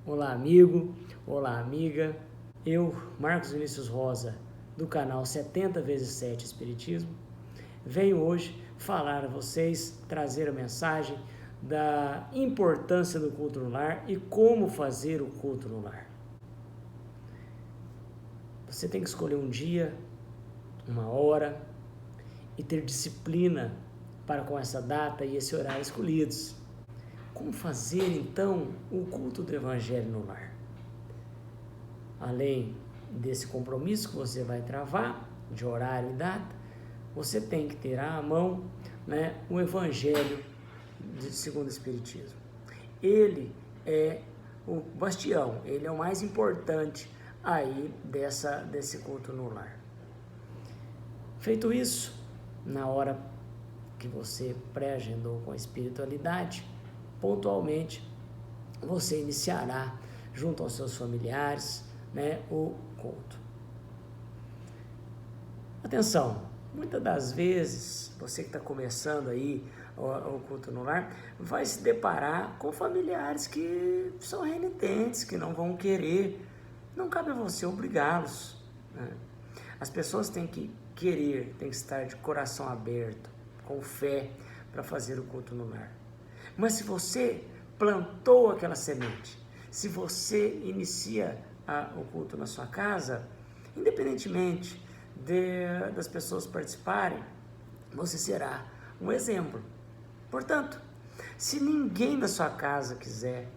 Olá, amigo, olá, amiga. Eu, Marcos Vinícius Rosa, do canal 70 vezes 7 Espiritismo, venho hoje falar a vocês, trazer a mensagem da importância do culto no lar e como fazer o culto no lar. Você tem que escolher um dia, uma hora e ter disciplina para com essa data e esse horário escolhidos. Como fazer então o culto do Evangelho no lar? Além desse compromisso que você vai travar, de horário e data, você tem que ter à mão, o Evangelho segundo o Espiritismo. Ele é o bastião, ele é o mais importante aí desse culto no lar. Feito isso, na hora que você pré-agendou com a espiritualidade, pontualmente você iniciará junto aos seus familiares, o culto. Atenção, muitas das vezes você que está começando aí o culto no lar vai se deparar com familiares que são renitentes, que não vão querer. Não cabe a você obrigá-los, As pessoas têm que querer, têm que estar de coração aberto, com fé, para fazer o culto no lar. Mas se você plantou aquela semente, se você inicia o culto na sua casa, independentemente das pessoas participarem, você será um exemplo. Portanto, se ninguém da sua casa quiser,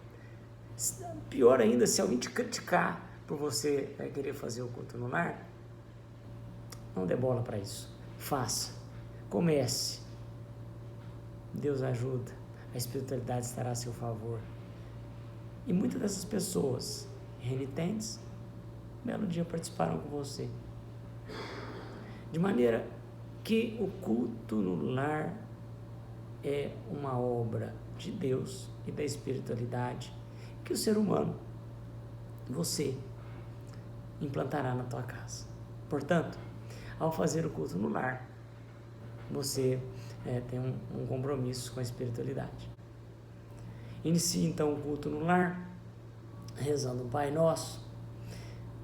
pior ainda, se alguém te criticar por você querer fazer o culto no lar, não dê bola para isso. Faça, comece. Deus ajuda, a espiritualidade estará a seu favor. E muitas dessas pessoas renitentes, um belo dia participaram com você. De maneira que o culto no lar é uma obra de Deus e da espiritualidade que o ser humano, você, implantará na tua casa. Portanto, ao fazer o culto no lar, você tem um compromisso com a espiritualidade. Inicie então o culto no lar, rezando o Pai Nosso,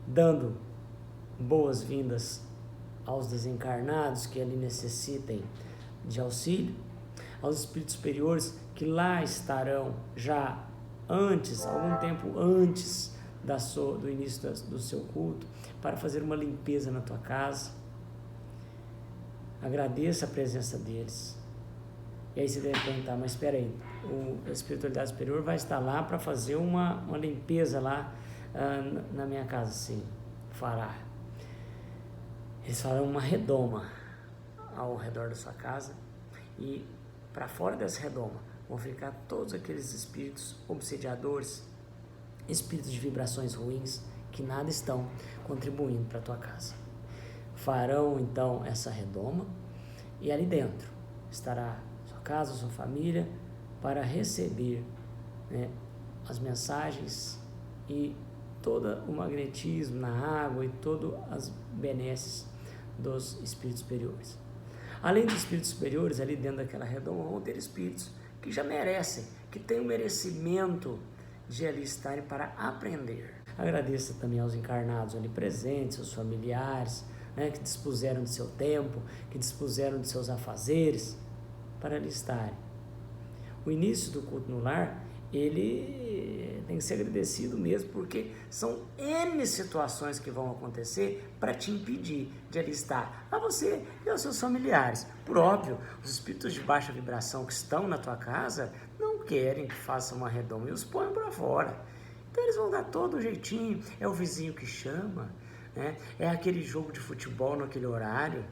dando boas-vindas aos desencarnados que ali necessitem de auxílio, aos espíritos superiores que lá estarão já antes, algum tempo antes do início do seu culto, para fazer uma limpeza na tua casa. Agradeça a presença deles. E aí você deve perguntar, mas espera aí, a espiritualidade superior vai estar lá para fazer uma limpeza lá na minha casa? Sim, fará. Eles farão uma redoma ao redor da sua casa e para fora dessa redoma vão ficar todos aqueles espíritos obsediadores, espíritos de vibrações ruins que nada estão contribuindo para a tua casa. Farão então essa redoma e ali dentro estará sua casa, sua família, para receber as mensagens e todo o magnetismo na água e todas as benesses dos espíritos superiores. Além dos espíritos superiores, ali dentro daquela redoma vão ter espíritos que já merecem, que têm o merecimento de ali estarem para aprender. Agradeça também aos encarnados ali presentes, aos familiares, que dispuseram de seu tempo, que dispuseram de seus afazeres para ali estarem. O início do culto no lar, ele tem que ser agradecido mesmo, porque são N situações que vão acontecer para te impedir de ali estar, a você e aos seus familiares. Por óbvio, os espíritos de baixa vibração que estão na tua casa não querem que faça uma redoma e os ponham para fora. Então eles vão dar todo um jeitinho, é o vizinho que chama, é aquele jogo de futebol naquele horário,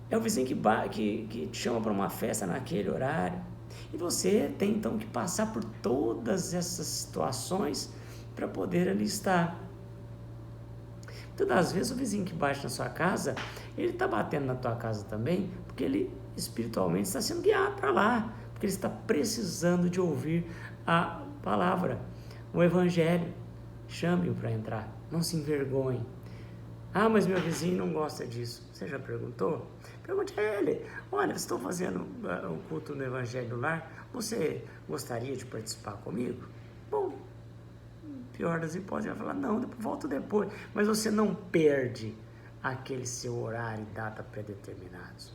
é o vizinho que te chama para uma festa naquele horário. E você tem então que passar por todas essas situações para poder ali estar. Muitas das vezes o vizinho que bate na sua casa, ele está batendo na tua casa também, porque ele espiritualmente está sendo guiado para lá, porque ele está precisando de ouvir a palavra, o Evangelho. Chame-o para entrar, não se envergonhe. Ah, mas meu vizinho não gosta disso. Você já perguntou? Pergunte a ele. Olha, estou fazendo o culto no Evangelho no lar. Você gostaria de participar comigo? Bom, pior das hipóteses, vai falar, não, volto depois. Mas você não perde aquele seu horário e data predeterminados.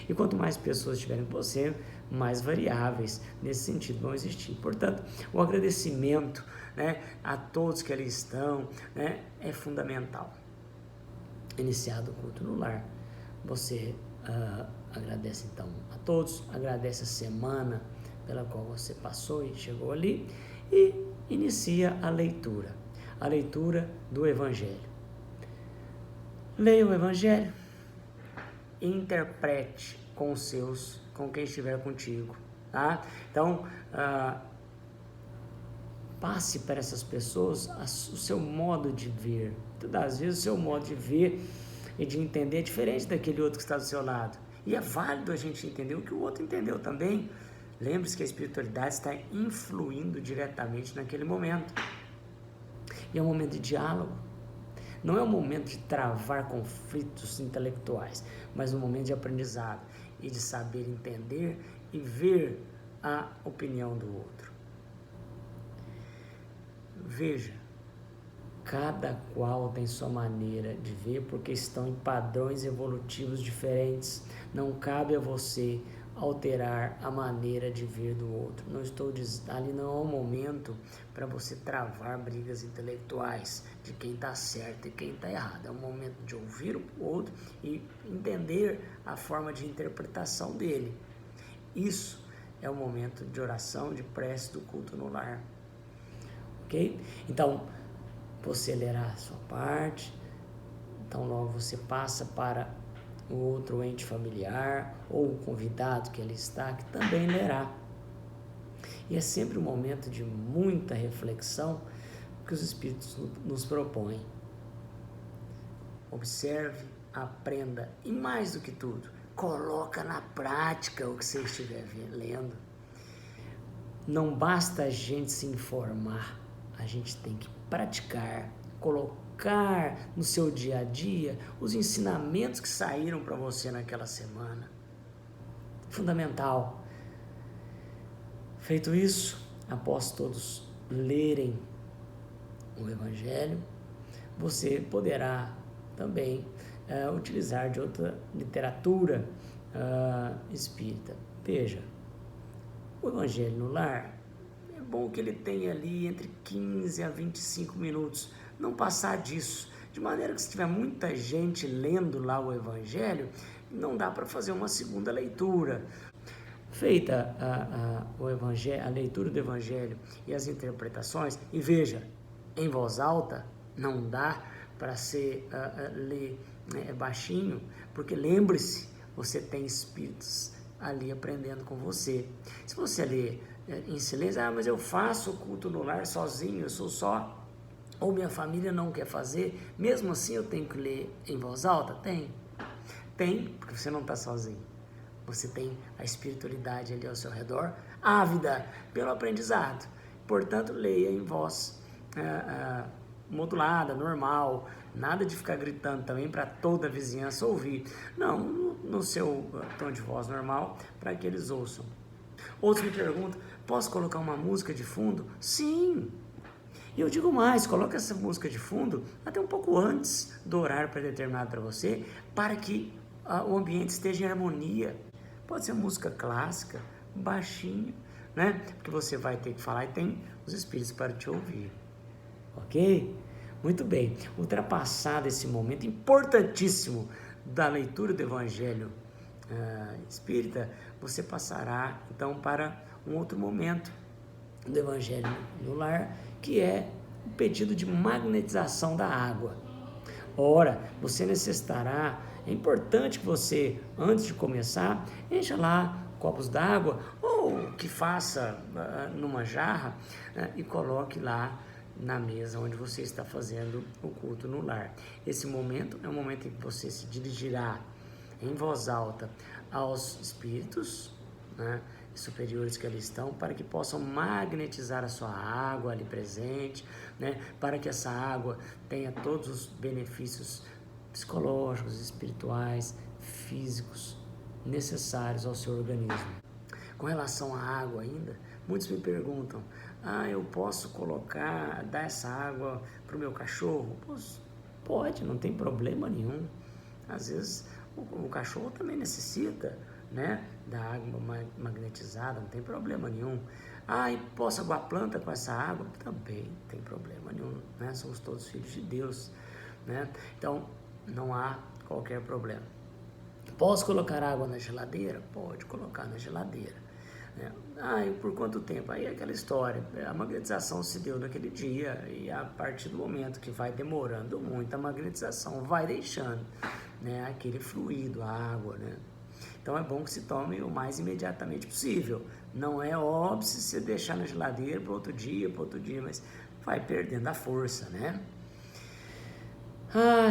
E quanto mais pessoas estiverem com você, mais variáveis nesse sentido vão existir. Portanto, o agradecimento, né, a todos que ali estão, né, é fundamental. Iniciado o culto no lar, você agradece então a todos, agradece a semana pela qual você passou e chegou ali, e inicia a leitura do Evangelho. Leia o Evangelho e interprete com quem estiver contigo, tá? Então, passe para essas pessoas o seu modo de ver. Todas as vezes o seu modo de ver e de entender é diferente daquele outro que está do seu lado. E é válido a gente entender o que o outro entendeu também. Lembre-se que a espiritualidade está influindo diretamente naquele momento. E é um momento de diálogo. Não é um momento de travar conflitos intelectuais, mas um momento de aprendizado e de saber entender e ver a opinião do outro. Veja, cada qual tem sua maneira de ver, porque estão em padrões evolutivos diferentes. Não cabe a você alterar a maneira de ver do outro. Não estou dizendo, ali não é um momento para você travar brigas intelectuais de quem está certo e quem está errado. É um momento de ouvir o outro e entender a forma de interpretação dele. Isso é o momento de oração, de prece do culto no lar. Ok? Então, você lerá a sua parte, então logo você passa para o outro ente familiar ou o convidado que ali está, que também lerá. E é sempre um momento de muita reflexão que os Espíritos nos propõem. Observe, aprenda e, mais do que tudo, coloca na prática o que você estiver lendo. Não basta a gente se informar, a gente tem que praticar, colocar no seu dia a dia os ensinamentos que saíram para você naquela semana. Fundamental. Feito isso, após todos lerem o Evangelho, você poderá também utilizar de outra literatura espírita. Veja, o Evangelho no Lar, é bom que ele tenha ali entre 15 a 25 minutos, não passar disso, de maneira que se tiver muita gente lendo lá o Evangelho, não dá para fazer uma segunda leitura. Feita a leitura do Evangelho e as interpretações, e veja, em voz alta, não dá para ser ler baixinho, porque lembre-se, você tem espíritos ali aprendendo com você. Se você ler em silêncio, mas eu faço o culto no lar sozinho, eu sou só, ou minha família não quer fazer, mesmo assim eu tenho que ler em voz alta? Tem, porque você não está sozinho. Você tem a espiritualidade ali ao seu redor, ávida pelo aprendizado. Portanto, leia em voz modulada, normal, nada de ficar gritando também para toda a vizinhança ouvir. Não, no seu tom de voz normal, para que eles ouçam. Outros me perguntam, posso colocar uma música de fundo? Sim! E eu digo mais, coloca essa música de fundo até um pouco antes do horário predeterminado para você, para que o ambiente esteja em harmonia. Pode ser música clássica, baixinho, né? Porque você vai ter que falar e tem os espíritos para te ouvir. Ok? Muito bem. Ultrapassado esse momento importantíssimo da leitura do Evangelho espírita, você passará então para um outro momento do Evangelho no Lar, que é o pedido de magnetização da água. Ora, você necessitará, é importante que você, antes de começar, encha lá copos d'água, ou que faça numa jarra e coloque lá na mesa onde você está fazendo o culto no lar. Esse momento é um momento em que você se dirigirá em voz alta aos espíritos, né, superiores que ali estão, para que possam magnetizar a sua água ali presente, né, para que essa água tenha todos os benefícios psicológicos, espirituais, físicos necessários ao seu organismo. Com relação à água ainda, muitos me perguntam, Eu posso dar essa água para o meu cachorro? Pode, não tem problema nenhum. Às vezes o cachorro também necessita, né, da água magnetizada, não tem problema nenhum. E posso aguar a planta com essa água? Também não tem problema nenhum, né? Somos todos filhos de Deus, né? Então não há qualquer problema. Posso colocar água na geladeira? Pode colocar na geladeira. E por quanto tempo? Aí é aquela história, a magnetização se deu naquele dia e a partir do momento que vai demorando muito, a magnetização vai deixando, né, aquele fluido, a água, né? Então é bom que se tome o mais imediatamente possível. Não é óbvio se você deixar na geladeira para outro dia, mas vai perdendo a força, né?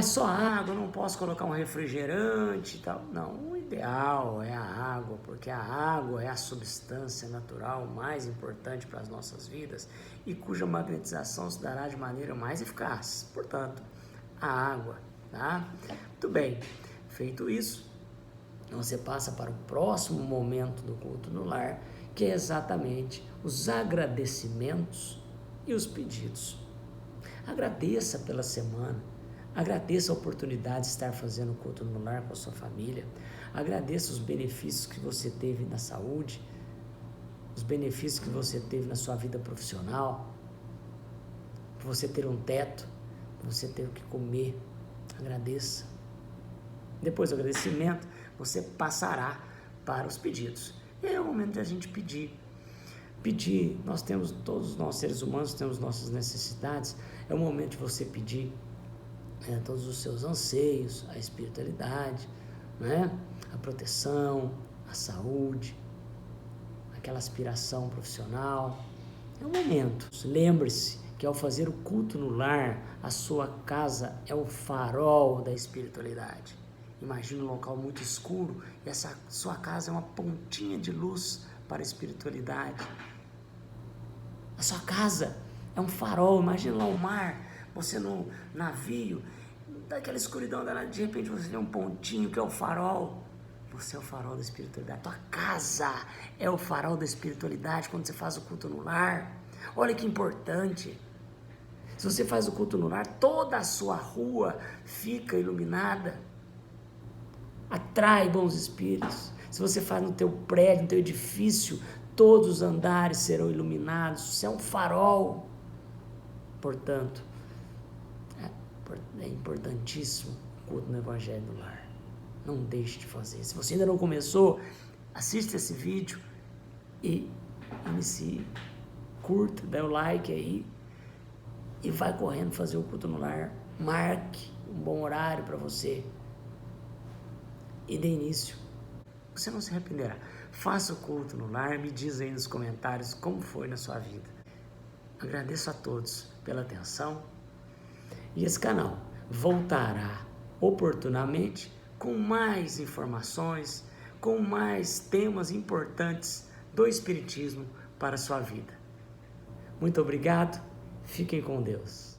Só água, não posso colocar um refrigerante e tal. Não, o ideal é a água, porque a água é a substância natural mais importante para as nossas vidas e cuja magnetização se dará de maneira mais eficaz. Portanto, a água, tá? Muito bem, feito isso, você passa para o próximo momento do culto no lar, que é exatamente os agradecimentos e os pedidos. Agradeça pela semana. Agradeça a oportunidade de estar fazendo culto no lar com a sua família. Agradeça os benefícios que você teve na saúde, os benefícios que você teve na sua vida profissional, por você ter um teto, por você ter o que comer. Agradeça. Depois do agradecimento, você passará para os pedidos. E é o momento de a gente pedir. Pedir, todos nós seres humanos temos nossas necessidades. É o momento de você pedir todos os seus anseios, a espiritualidade, né? A proteção, a saúde, aquela aspiração profissional. É o momento. Lembre-se que ao fazer o culto no lar, a sua casa é o farol da espiritualidade. Imagine um local muito escuro e essa sua casa é uma pontinha de luz para a espiritualidade. A sua casa é um farol. Imagine lá o mar, você no navio, daquela escuridão, de repente você vê um pontinho que é o farol. Você é o farol da espiritualidade. Tua casa é o farol da espiritualidade quando você faz o culto no lar. Olha que importante. Se você faz o culto no lar, toda a sua rua fica iluminada. Atrai bons espíritos. Se você faz no teu prédio, no teu edifício, todos os andares serão iluminados. Você é um farol. Portanto, é importantíssimo o culto no Evangelho do Lar. Não deixe de fazer. Se você ainda não começou, assista esse vídeo e inicie. Curta, dê o like aí e vai correndo fazer o culto no lar. Marque um bom horário para você e dê início. Você não se arrependerá. Faça o culto no lar, me diz aí nos comentários como foi na sua vida. Agradeço a todos pela atenção e esse canal voltará oportunamente com mais informações, com mais temas importantes do Espiritismo para a sua vida. Muito obrigado, fiquem com Deus.